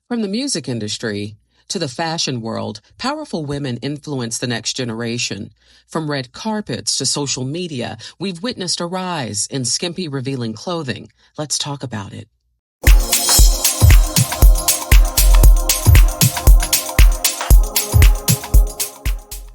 From the music industry to the fashion world, powerful women influence the next generation. From red carpets to social media, we've witnessed a rise in skimpy, revealing clothing. Let's talk about it.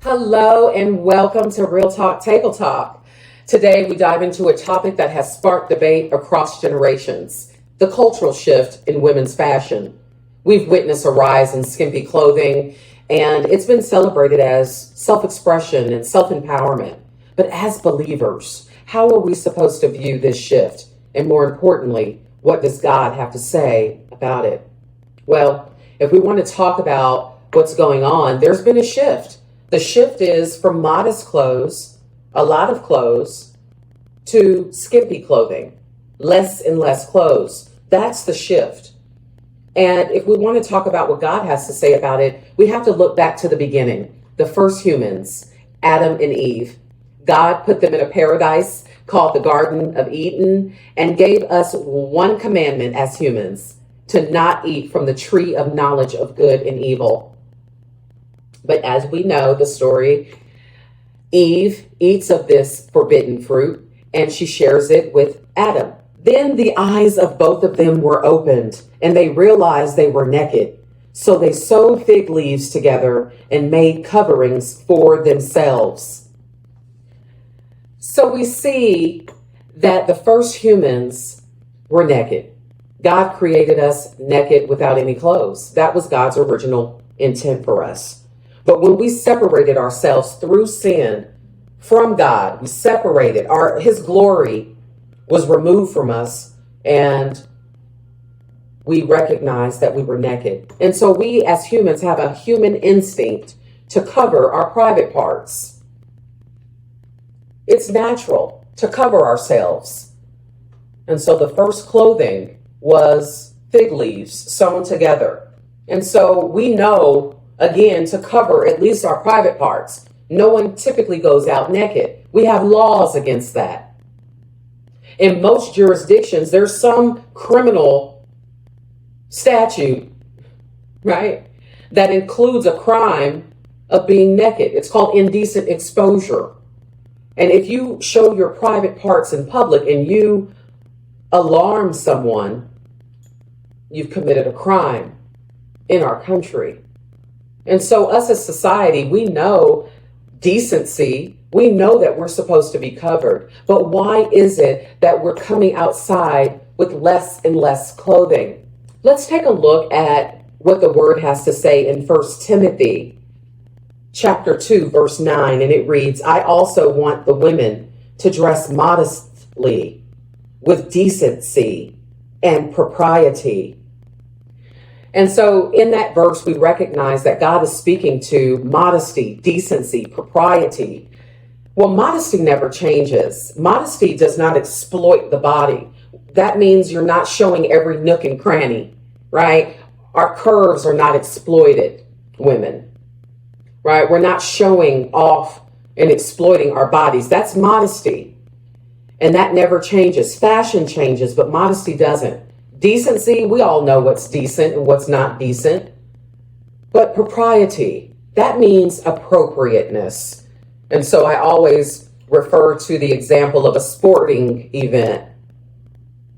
Hello and welcome to Real Talk Table Talk. Today we dive into a topic that has sparked debate across generations: the cultural shift in women's fashion. We've witnessed a rise in skimpy clothing, and it's been celebrated as self-expression and self-empowerment. But as believers, how are we supposed to view this shift? And more importantly, what does God have to say about it? Well, if we want to talk about what's going on, there's been a shift. The shift is from modest clothes, a lot of clothes, to skimpy clothing, less and less clothes. That's the shift. And if we want to talk about what God has to say about it, we have to look back to the beginning. The first humans, Adam and Eve. God put them in a paradise called the Garden of Eden and gave us one commandment as humans: to not eat from the tree of knowledge of good and evil. But as we know the story, Eve eats of this forbidden fruit and she shares it with Adam. Then the eyes of both of them were opened and they realized they were naked. So they sewed fig leaves together and made coverings for themselves. So we see that the first humans were naked. God created us naked without any clothes. That was God's original intent for us. But when we separated ourselves through sin from God, we separated, His glory was removed from us, and we recognized that we were naked. And so we as humans have a human instinct to cover our private parts. It's natural to cover ourselves. And so the first clothing was fig leaves sewn together. And so we know, again, to cover at least our private parts. No one typically goes out naked. We have laws against that. In most jurisdictions, there's some criminal statute, right, that includes a crime of being naked. It's called indecent exposure. And if you show your private parts in public and you alarm someone, you've committed a crime in our country. And so us as society, we know decency. We know that we're supposed to be covered. But why is it that we're coming outside with less and less clothing? Let's take a look at what the word has to say in 1 Timothy chapter 2, verse 9. And it reads, "I also want the women to dress modestly, with decency and propriety." And so in that verse, we recognize that God is speaking to modesty, decency, propriety. Well, modesty never changes. Modesty does not exploit the body. That means you're not showing every nook and cranny, right? Our curves are not exploited, women, right? We're not showing off and exploiting our bodies. That's modesty. And that never changes. Fashion changes, but modesty doesn't. Decency, we all know what's decent and what's not decent. But propriety, that means appropriateness. And so I always refer to the example of a sporting event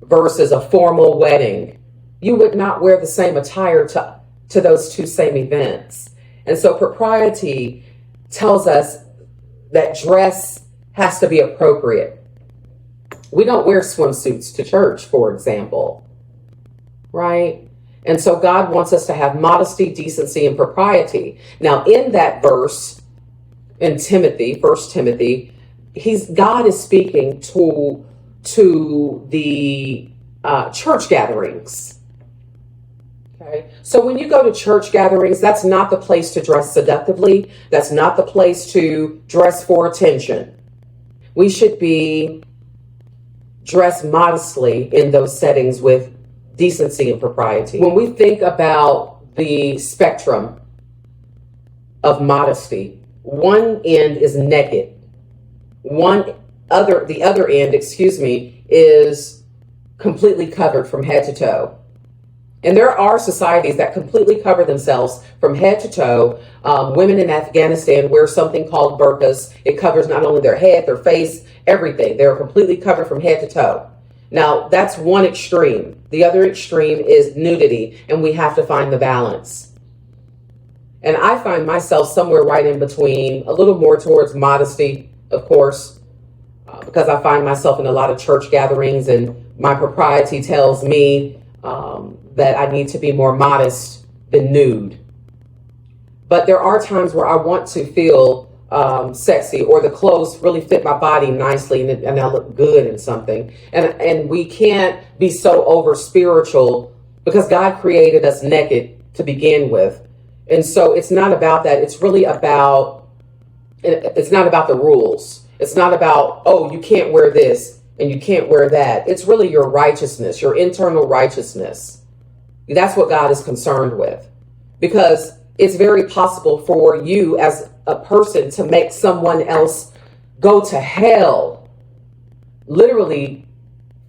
versus a formal wedding. You would not wear the same attire to those two same events. And so propriety tells us that dress has to be appropriate. We don't wear swimsuits to church, for example, right? And so God wants us to have modesty, decency, and propriety. Now, in that verse, in Timothy, 1 Timothy, God is speaking to the church gatherings. Okay, so when you go to church gatherings, that's not the place to dress seductively. That's not the place to dress for attention. We should be dressed modestly in those settings with decency and propriety. When we think about the spectrum of modesty, one end is naked. The other end, is completely covered from head to toe. And there are societies that completely cover themselves from head to toe. Women in Afghanistan wear something called burqas. It covers not only their head, their face, everything. They're completely covered from head to toe. Now, that's one extreme. The other extreme is nudity, and we have to find the balance. And I find myself somewhere right in between, a little more towards modesty, of course, because I find myself in a lot of church gatherings, and my propriety tells me that I need to be more modest than nude. But there are times where I want to feel sexy, or the clothes really fit my body nicely, and I look good in something. And we can't be so over spiritual, because God created us naked to begin with. And so it's not about that. It's really about, it's not about the rules. It's not about, oh, you can't wear this and you can't wear that. It's really your righteousness, your internal righteousness. That's what God is concerned with, because it's very possible for you as a person to make someone else go to hell, literally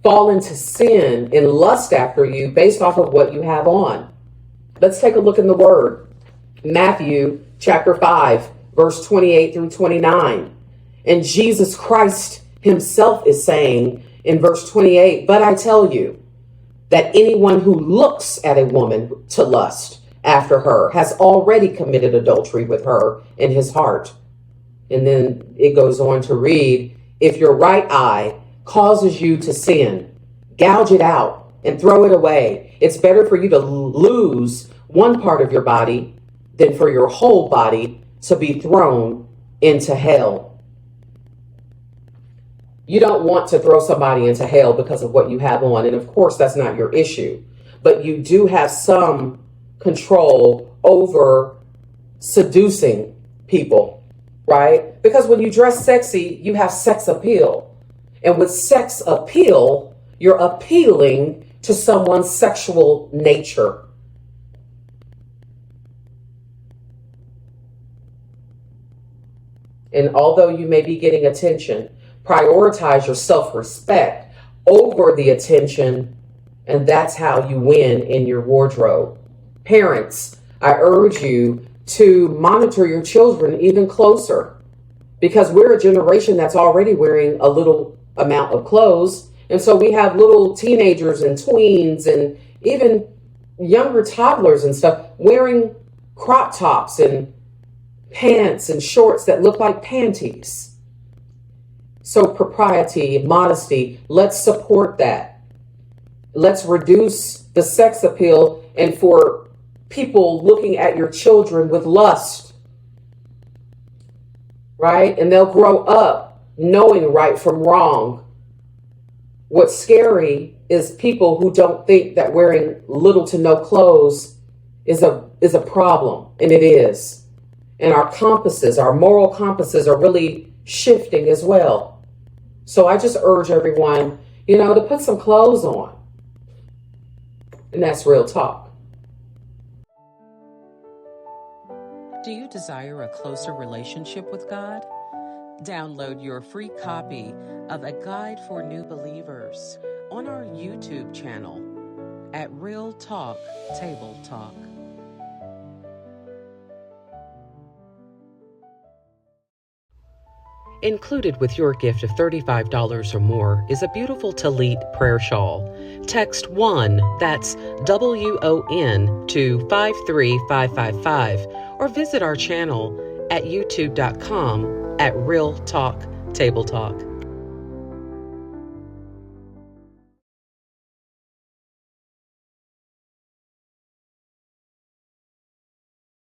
fall into sin and lust after you based off of what you have on. Let's take a look in the Word. Matthew chapter 5, verse 28 through 29. And Jesus Christ himself is saying in verse 28, but I tell you that anyone who looks at a woman to lust after her has already committed adultery with her in his heart. And then it goes on to read, if your right eye causes you to sin, gouge it out and throw it away. It's better for you to lose one part of your body than for your whole body to be thrown into hell. You don't want to throw somebody into hell because of what you have on. And of course, that's not your issue. But you do have some control over seducing people, right? Because when you dress sexy, you have sex appeal. And with sex appeal, you're appealing to someone's sexual nature. And although you may be getting attention, prioritize your self-respect over the attention, and that's how you win in your wardrobe. Parents, I urge you to monitor your children even closer, because we're a generation that's already wearing a little amount of clothes. And so we have little teenagers and tweens and even younger toddlers and stuff wearing crop tops and pants and shorts that look like panties. So propriety, modesty, let's support that. Let's reduce the sex appeal and for people looking at your children with lust, right? And they'll grow up knowing right from wrong. What's scary is people who don't think that wearing little to no clothes is a problem, and it is. And our compasses, our moral compasses are really shifting as well. So I just urge everyone, to put some clothes on. And that's real talk. Do you desire a closer relationship with God? Download your free copy of A Guide for New Believers on our YouTube channel at Real Talk Table Talk. Included with your gift of $35 or more is a beautiful Talit prayer shawl. Text 1, that's WON, to 53555, or visit our channel at youtube.com at Real Talk Table Talk.